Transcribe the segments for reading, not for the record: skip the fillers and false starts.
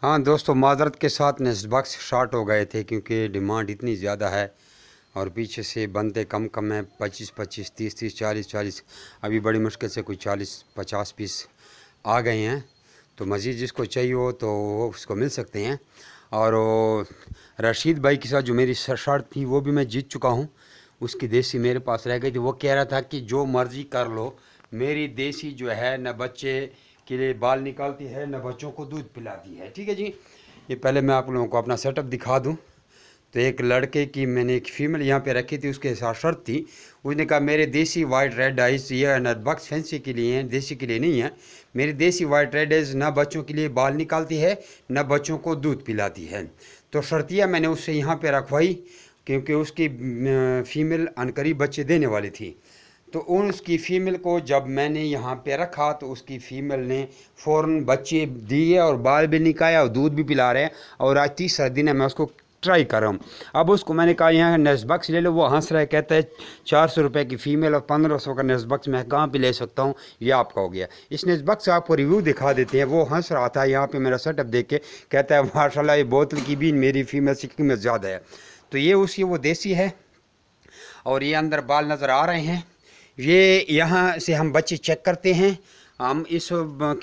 हाँ दोस्तों, माज़रत के साथ नेस्ट बॉक्स शॉर्ट हो गए थे क्योंकि डिमांड इतनी ज़्यादा है और पीछे से बनते कम कम हैं। 25-25, 30-30, 40-40, अभी बड़ी मुश्किल से कोई 40-50 पीस आ गए हैं। तो मज़ीद जिसको चाहिए हो तो वो उसको मिल सकते हैं। और वो रशीद भाई के साथ जो मेरी शर्ट थी वो भी मैं जीत चुका हूँ। उसकी देसी मेरे पास रह गई थी। वो कह रहा था कि जो मर्ज़ी कर लो, मेरी देसी जो है न बच्चे के लिए बाल निकालती है न बच्चों को दूध पिलाती है। ठीक है जी। ये पहले मैं आप लोगों को अपना सेटअप दिखा दूँ। तो एक लड़के की मैंने एक फ़ीमेल यहाँ पे रखी थी, उसके साथ शर्त थी। उसने कहा मेरे देसी वाइट रेड आइस ये न बक्स फैंसी के लिए हैं, देसी के लिए नहीं है। मेरी देसी वाइट रेड आइस ना बच्चों के लिए बाल निकालती है न बच्चों को दूध पिलाती है। तो शर्तिया मैंने उससे यहाँ पे रखवाई क्योंकि उसकी फ़ीमेल अनकरीब बच्चे देने वाली थी। तो उसकी फ़ीमेल को जब मैंने यहाँ पे रखा तो उसकी फ़ीमेल ने फ़ौरन बच्चे दिए और बाल भी निकाया और दूध भी पिला रहे हैं। और आज तीसरा दिन है, मैं उसको ट्राई कर रहा हूँ। अब उसको मैंने कहा यहाँ नेस्ट बॉक्स ले लो, वो हंस रहा है, कहता है 400 रुपये की फ़ीमेल और 1500 का नेस्ट बॉक्स मैं कहाँ पे ले सकता हूँ, ये आपका हो गया। इस नेस्ट बॉक्स का आपको रिव्यू दिखा देते हैं। वो हंस रहा था यहाँ पे मेरा सेटअप देख के, कहता है माशाल्लाह ये बोतल की भी मेरी फ़ीमेल से कीमत ज़्यादा है। तो ये उसकी वो देसी है और ये अंदर बाल नज़र आ रहे हैं। ये यहाँ से हम बच्चे चेक करते हैं। हम इस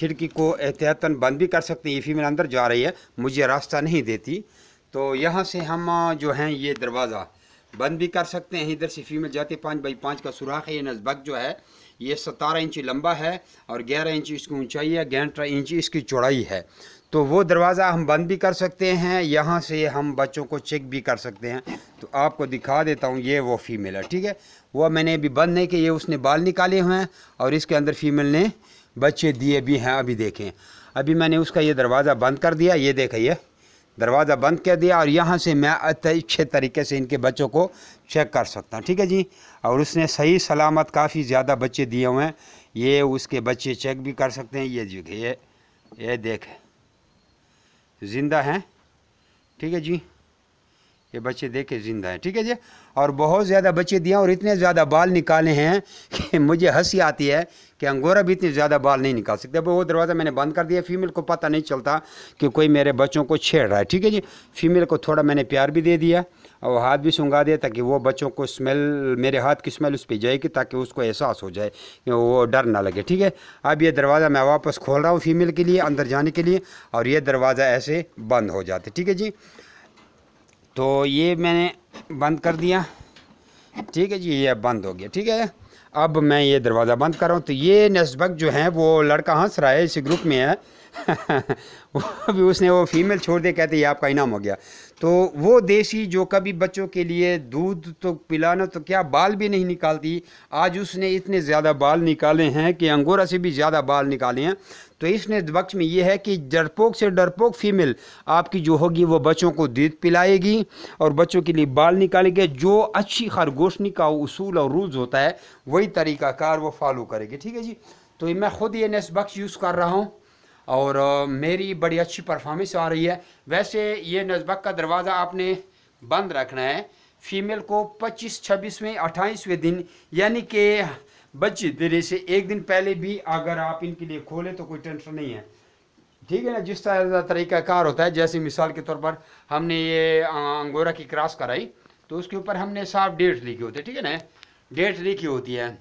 खिड़की को एहतियातन बंद भी कर सकते हैं। ये फीमेल अंदर जा रही है, मुझे रास्ता नहीं देती। तो यहाँ से हम जो हैं ये दरवाज़ा बंद भी कर सकते हैं। इधर से फीमेल जाती है। 5x5 का सुराख है। ये नज़बक जो है ये 17 इंच लंबा है और 11 इंच इसकी ऊंचाई है, 11 इंच इसकी चौड़ाई है। तो वो दरवाज़ा हम बंद भी कर सकते हैं। यहाँ से हम बच्चों को चेक भी कर सकते हैं। तो आपको दिखा देता हूँ, ये वो फीमेल है। ठीक है, वो मैंने अभी बंद नहीं किया, ये उसने बाल निकाले हुए हैं और इसके अंदर फीमेल ने बच्चे दिए भी हैं। अभी देखें, अभी मैंने उसका ये दरवाज़ा बंद कर दिया। ये देखें, ये दरवाज़ा बंद कर दिया और यहाँ से मैं अच्छे तरीके से इनके बच्चों को चेक कर सकता हूँ। ठीक है जी। और उसने सही सलामत काफ़ी ज़्यादा बच्चे दिए हुए हैं। ये उसके बच्चे चेक भी कर सकते हैं। ये देखिए, ये देख ज़िंदा हैं। ठीक है जी, ये बच्चे देखे ज़िंदा हैं। ठीक है जी। और बहुत ज़्यादा बच्चे दिए और इतने ज़्यादा बाल निकाले हैं कि मुझे हंसी आती है कि अंगोरा भी इतने ज़्यादा बाल नहीं निकाल सकते। अब वो दरवाज़ा मैंने बंद कर दिया। फ़ीमेल को पता नहीं चलता कि कोई मेरे बच्चों को छेड़ रहा है। ठीक है जी। फ़ीमेल को थोड़ा मैंने प्यार भी दे दिया और हाथ भी सूंघा दिया ताकि वो बच्चों को स्मेल, मेरे हाथ की स्मेल उस पर जाएगी ताकि उसको एहसास हो जाए कि वो डर ना लगे। ठीक है। अब ये दरवाज़ा मैं वापस खोल रहा हूँ फ़ीमेल के लिए अंदर जाने के लिए और ये दरवाज़ा ऐसे बंद हो जाते। ठीक है जी। तो ये मैंने बंद कर दिया। ठीक है जी, ये बंद हो गया। ठीक है, अब मैं ये दरवाज़ा बंद कर रहा हूँ। तो ये नेस्बक जो है वो लड़का हंस रहा है, इस ग्रुप में है वो अभी उसने वो फीमेल छोड़ दे, कहते ये आपका इनाम हो गया। तो वो देसी जो कभी बच्चों के लिए दूध तो पिलाना तो क्या बाल भी नहीं निकालती, आज उसने इतने ज़्यादा बाल निकाले हैं कि अंगोरा से भी ज़्यादा बाल निकाले हैं। तो इस नेस्बक में ये है कि डरपोक से डरपोक फीमेल आपकी जो होगी वो बच्चों को दूध पिलाएगी और बच्चों के लिए बाल निकालेगी। जो अच्छी खरगोशनी का उसूल और रूल्स होता है वही तरीक़ाकार वो फॉलो करेगी। ठीक है जी। तो मैं ख़ुद ये नेस्बक यूज़ कर रहा हूँ और मेरी बड़ी अच्छी परफॉर्मेंस आ रही है। वैसे ये नेस्बक का दरवाज़ा आपने बंद रखना है फ़ीमेल को 25-26वें 28वें दिन, यानी कि बच्चे देने से एक दिन पहले भी अगर आप इनके लिए खोलें तो कोई टेंशन नहीं है। ठीक है ना। जिस तरह तरीक़ाकार होता है, जैसे मिसाल के तौर पर हमने ये अंगोरा की क्रॉस कराई तो उसके ऊपर हमने साफ डेट लिखी होती है। ठीक है ना, डेट लिखी होती है।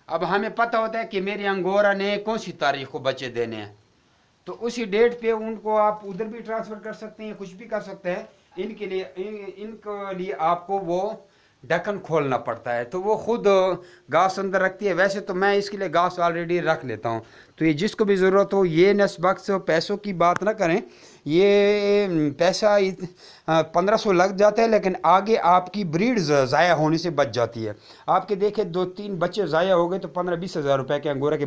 अब हमें पता होता है कि मेरे अंगोरा ने कौन सी तारीख को बच्चे देने हैं, तो उसी डेट पे उनको आप उधर भी ट्रांसफ़र कर सकते हैं, कुछ भी कर सकते हैं। इनके लिए आपको वो ढक्कन खोलना पड़ता है, तो वो ख़ुद घास अंदर रखती है। वैसे तो मैं इसके लिए घास ऑलरेडी रख लेता हूँ। तो ये जिसको भी ज़रूरत हो, ये नेस्बक पैसों की बात ना करें, ये पैसा 1500 लग जाता है, लेकिन आगे आपकी ब्रीड ज़ाया होने से बच जाती है। आपके देखे 2-3 बच्चे ज़ाया हो गए तो 15-20 हज़ार रुपये के अंगोरा के